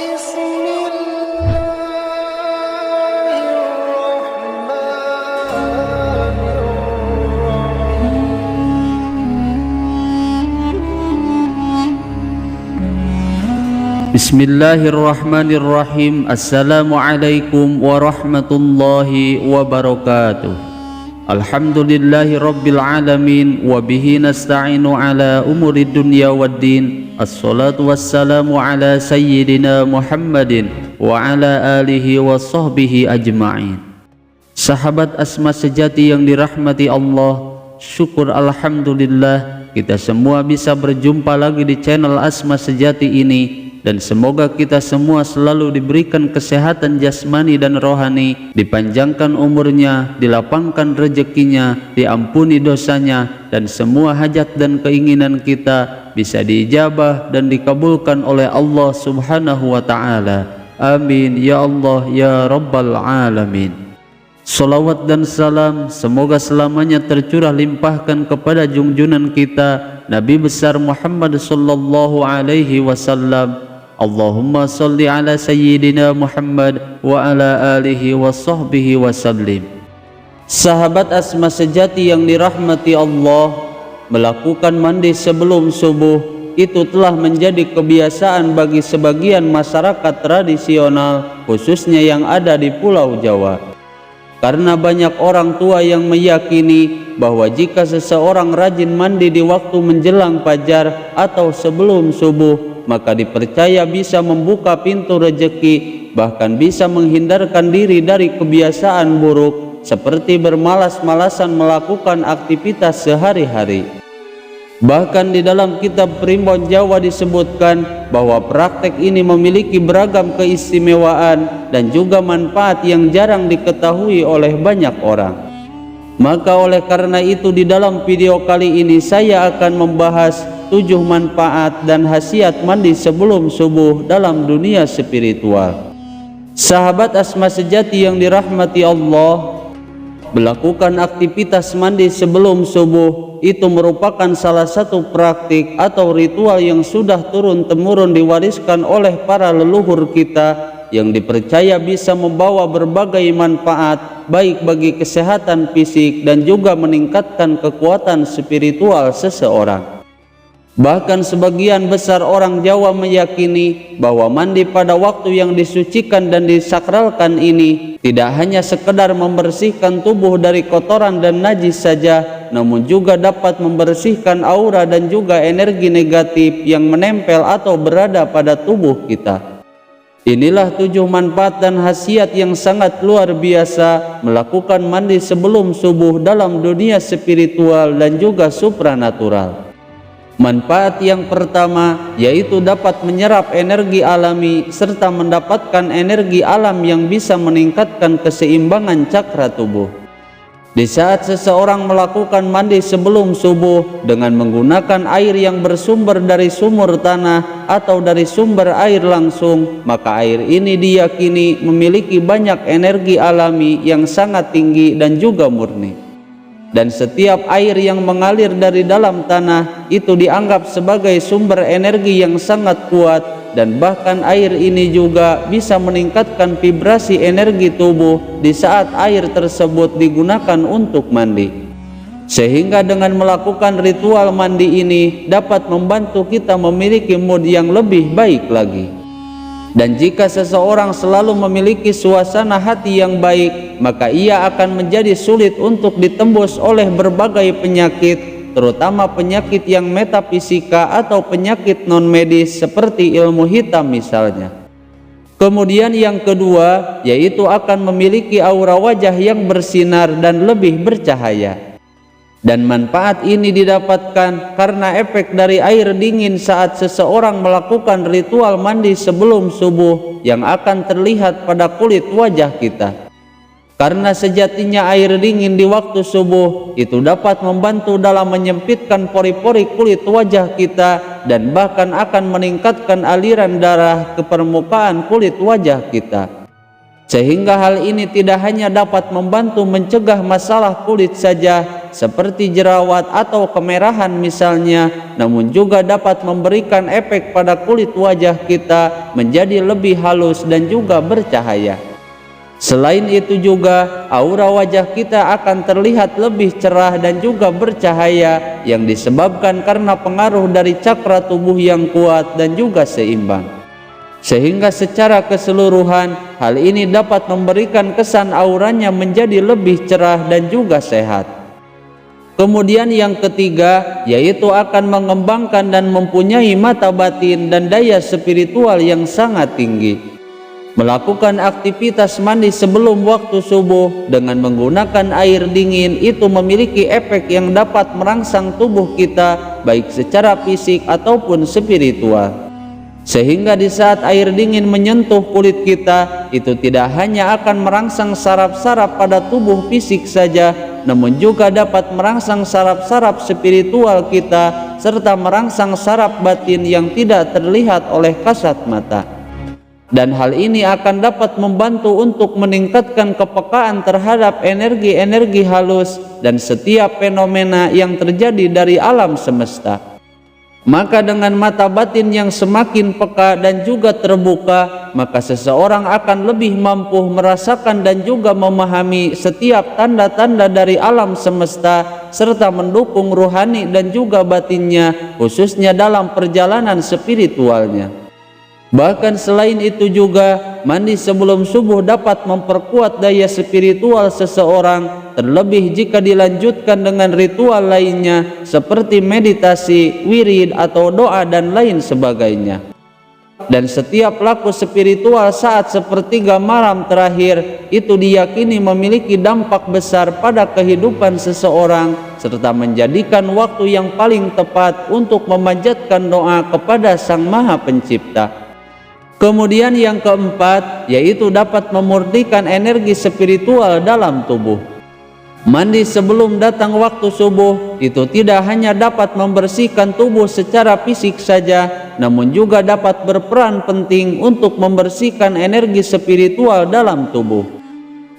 بسم الله الرحمن الرحيم Bismillahirrahmanirrahim. Assalamualaikum warahmatullahi wabarakatuh. Alhamdulillahi rabbil alamin. Wabihi nasta'inu ala umuri dunya waddin. Assalatu wassalamu ala sayyidina Muhammadin wa ala alihi wa sahbihi ajma'in. Sahabat Asma sejati yang dirahmati Allah, syukur alhamdulillah kita semua bisa berjumpa lagi di channel Asma Sejati ini. Dan semoga kita semua selalu diberikan kesehatan jasmani dan rohani, dipanjangkan umurnya, dilapangkan rezekinya, diampuni dosanya, dan semua hajat dan keinginan kita bisa diijabah dan dikabulkan oleh Allah Subhanahu wa Ta'ala. Amin ya Allah ya Rabbal Alamin. Salawat dan salam semoga selamanya tercurah limpahkan kepada junjunan kita Nabi besar Muhammad sallallahu alaihi wasallam. Allahumma salli ala sayyidina Muhammad wa ala alihi wa sahbihi wa sallim. Sahabat Asma sejati yang dirahmati Allah, melakukan mandi sebelum subuh itu telah menjadi kebiasaan bagi sebagian masyarakat tradisional, khususnya yang ada di Pulau Jawa. Karena banyak orang tua yang meyakini bahwa jika seseorang rajin mandi di waktu menjelang fajar atau sebelum subuh, maka dipercaya bisa membuka pintu rezeki, bahkan bisa menghindarkan diri dari kebiasaan buruk seperti bermalas-malasan melakukan aktivitas sehari-hari. Bahkan di dalam kitab Primbon Jawa disebutkan bahwa praktek ini memiliki beragam keistimewaan dan juga manfaat yang jarang diketahui oleh banyak orang. Maka oleh karena itu di dalam video kali ini saya akan membahas 7 manfaat dan khasiat mandi sebelum subuh dalam dunia spiritual. Sahabat Asma sejati yang dirahmati Allah, melakukan aktivitas mandi sebelum subuh itu merupakan salah satu praktik atau ritual yang sudah turun-temurun diwariskan oleh para leluhur kita, yang dipercaya bisa membawa berbagai manfaat baik bagi kesehatan fisik dan juga meningkatkan kekuatan spiritual seseorang. Bahkan sebagian besar orang Jawa meyakini bahwa mandi pada waktu yang disucikan dan disakralkan ini tidak hanya sekedar membersihkan tubuh dari kotoran dan najis saja, namun juga dapat membersihkan aura dan juga energi negatif yang menempel atau berada pada tubuh kita. Inilah 7 manfaat dan khasiat yang sangat luar biasa melakukan mandi sebelum subuh dalam dunia spiritual dan juga supranatural. Manfaat yang pertama yaitu dapat menyerap energi alami serta mendapatkan energi alam yang bisa meningkatkan keseimbangan cakra tubuh. Di saat seseorang melakukan mandi sebelum subuh dengan menggunakan air yang bersumber dari sumur tanah atau dari sumber air langsung, maka air ini diyakini memiliki banyak energi alami yang sangat tinggi dan juga murni. Dan setiap air yang mengalir dari dalam tanah itu dianggap sebagai sumber energi yang sangat kuat, dan bahkan air ini juga bisa meningkatkan vibrasi energi tubuh di saat air tersebut digunakan untuk mandi. Sehingga dengan melakukan ritual mandi ini dapat membantu kita memiliki mood yang lebih baik lagi. Dan jika seseorang selalu memiliki suasana hati yang baik, maka ia akan menjadi sulit untuk ditembus oleh berbagai penyakit, terutama penyakit yang metafisika atau penyakit non-medis seperti ilmu hitam misalnya. Kemudian yang kedua, yaitu akan memiliki aura wajah yang bersinar dan lebih bercahaya. Dan manfaat ini didapatkan karena efek dari air dingin saat seseorang melakukan ritual mandi sebelum subuh yang akan terlihat pada kulit wajah kita. Karena sejatinya air dingin di waktu subuh itu dapat membantu dalam menyempitkan pori-pori kulit wajah kita dan bahkan akan meningkatkan aliran darah ke permukaan kulit wajah kita. Sehingga hal ini tidak hanya dapat membantu mencegah masalah kulit saja, seperti jerawat atau kemerahan misalnya, namun juga dapat memberikan efek pada kulit wajah kita menjadi lebih halus dan juga bercahaya. Selain itu juga, aura wajah kita akan terlihat lebih cerah dan juga bercahaya yang disebabkan karena pengaruh dari cakra tubuh yang kuat dan juga seimbang. Sehingga secara keseluruhan, hal ini dapat memberikan kesan auranya menjadi lebih cerah dan juga sehat. Kemudian yang ketiga, yaitu akan mengembangkan dan mempunyai mata batin dan daya spiritual yang sangat tinggi. Melakukan aktivitas mandi sebelum waktu subuh dengan menggunakan air dingin itu memiliki efek yang dapat merangsang tubuh kita baik secara fisik ataupun spiritual. Sehingga di saat air dingin menyentuh kulit kita, itu tidak hanya akan merangsang saraf-saraf pada tubuh fisik saja, namun juga dapat merangsang saraf-saraf spiritual kita serta merangsang saraf batin yang tidak terlihat oleh kasat mata. Dan hal ini akan dapat membantu untuk meningkatkan kepekaan terhadap energi-energi halus dan setiap fenomena yang terjadi dari alam semesta. Maka dengan mata batin yang semakin peka dan juga terbuka, maka seseorang akan lebih mampu merasakan dan juga memahami setiap tanda-tanda dari alam semesta serta mendukung ruhani dan juga batinnya, khususnya dalam perjalanan spiritualnya. Bahkan selain itu juga, mandi sebelum subuh dapat memperkuat daya spiritual seseorang, terlebih jika dilanjutkan dengan ritual lainnya seperti meditasi, wirid atau doa dan lain sebagainya. Dan setiap laku spiritual saat sepertiga malam terakhir itu diyakini memiliki dampak besar pada kehidupan seseorang serta menjadikan waktu yang paling tepat untuk memanjatkan doa kepada Sang Maha Pencipta. Kemudian yang keempat, yaitu dapat memurnikan energi spiritual dalam tubuh. Mandi sebelum datang waktu subuh itu tidak hanya dapat membersihkan tubuh secara fisik saja, namun juga dapat berperan penting untuk membersihkan energi spiritual dalam tubuh.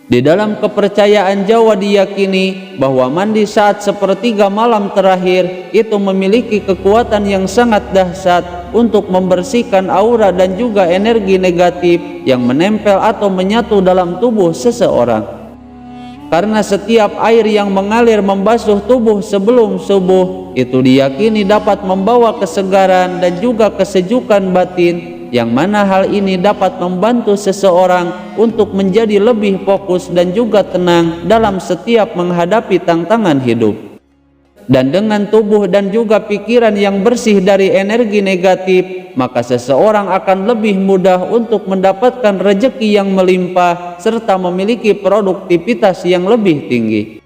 Di dalam kepercayaan Jawa diyakini bahwa mandi saat sepertiga malam terakhir itu memiliki kekuatan yang sangat dahsyat untuk membersihkan aura dan juga energi negatif yang menempel atau menyatu dalam tubuh seseorang. Karena setiap air yang mengalir membasuh tubuh sebelum subuh itu diyakini dapat membawa kesegaran dan juga kesejukan batin, yang mana hal ini dapat membantu seseorang untuk menjadi lebih fokus dan juga tenang dalam setiap menghadapi tantangan hidup. Dan dengan tubuh dan juga pikiran yang bersih dari energi negatif, maka seseorang akan lebih mudah untuk mendapatkan rezeki yang melimpah serta memiliki produktivitas yang lebih tinggi.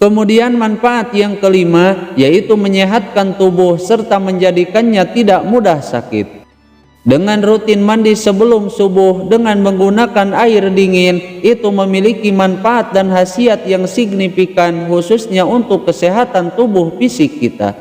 Kemudian manfaat yang kelima, yaitu menyehatkan tubuh serta menjadikannya tidak mudah sakit. Dengan rutin mandi sebelum subuh dengan menggunakan air dingin itu memiliki manfaat dan khasiat yang signifikan khususnya untuk kesehatan tubuh fisik kita.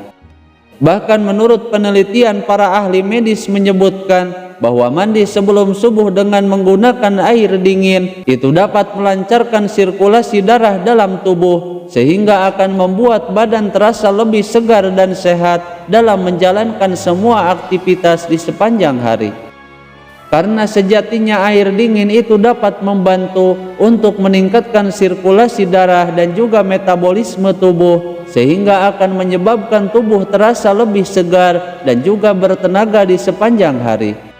Bahkan menurut penelitian para ahli medis menyebutkan bahwa mandi sebelum subuh dengan menggunakan air dingin itu dapat melancarkan sirkulasi darah dalam tubuh sehingga akan membuat badan terasa lebih segar dan sehat dalam menjalankan semua aktivitas di sepanjang hari. Karena sejatinya air dingin itu dapat membantu untuk meningkatkan sirkulasi darah dan juga metabolisme tubuh sehingga akan menyebabkan tubuh terasa lebih segar dan juga bertenaga di sepanjang hari.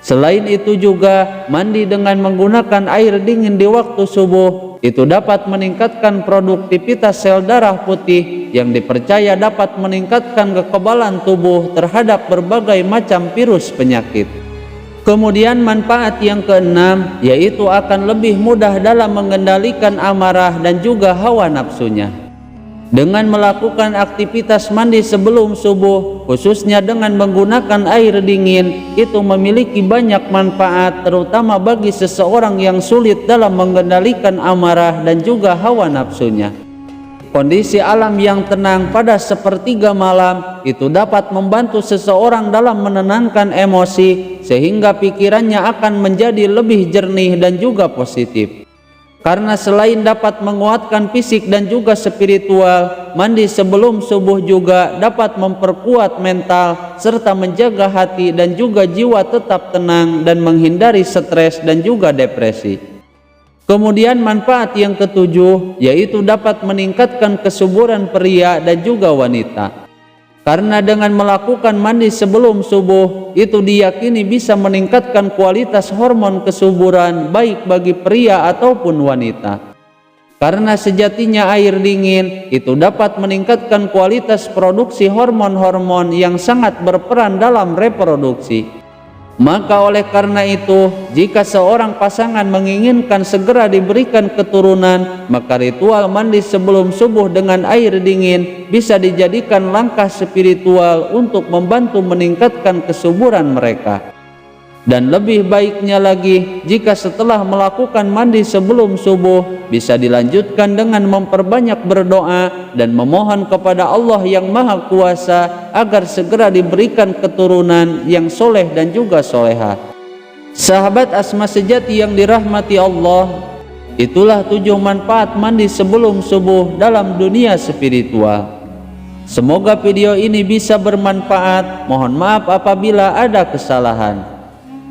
Selain itu juga, mandi dengan menggunakan air dingin di waktu subuh itu dapat meningkatkan produktivitas sel darah putih yang dipercaya dapat meningkatkan kekebalan tubuh terhadap berbagai macam virus penyakit. Kemudian manfaat yang keenam, yaitu akan lebih mudah dalam mengendalikan amarah dan juga hawa nafsunya. Dengan melakukan aktivitas mandi sebelum subuh, khususnya dengan menggunakan air dingin, itu memiliki banyak manfaat terutama bagi seseorang yang sulit dalam mengendalikan amarah dan juga hawa nafsunya. Kondisi alam yang tenang pada sepertiga malam itu dapat membantu seseorang dalam menenangkan emosi sehingga pikirannya akan menjadi lebih jernih dan juga positif. Karena selain dapat menguatkan fisik dan juga spiritual, mandi sebelum subuh juga dapat memperkuat mental serta menjaga hati dan juga jiwa tetap tenang dan menghindari stres dan juga depresi. Kemudian manfaat yang ketujuh yaitu dapat meningkatkan kesuburan pria dan juga wanita. Karena dengan melakukan mandi sebelum subuh itu diyakini bisa meningkatkan kualitas hormon kesuburan baik bagi pria ataupun wanita. Karena sejatinya air dingin itu dapat meningkatkan kualitas produksi hormon-hormon yang sangat berperan dalam reproduksi. Maka oleh karena itu, jika seorang pasangan menginginkan segera diberikan keturunan, maka ritual mandi sebelum subuh dengan air dingin bisa dijadikan langkah spiritual untuk membantu meningkatkan kesuburan mereka. Dan lebih baiknya lagi, jika setelah melakukan mandi sebelum subuh, bisa dilanjutkan dengan memperbanyak berdoa dan memohon kepada Allah yang Maha Kuasa agar segera diberikan keturunan yang soleh dan juga soleha. Sahabat Asma sejati yang dirahmati Allah, itulah 7 manfaat mandi sebelum subuh dalam dunia spiritual. Semoga video ini bisa bermanfaat. Mohon maaf apabila ada kesalahan.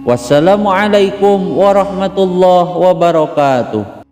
Wassalamualaikum warahmatullahi wabarakatuh.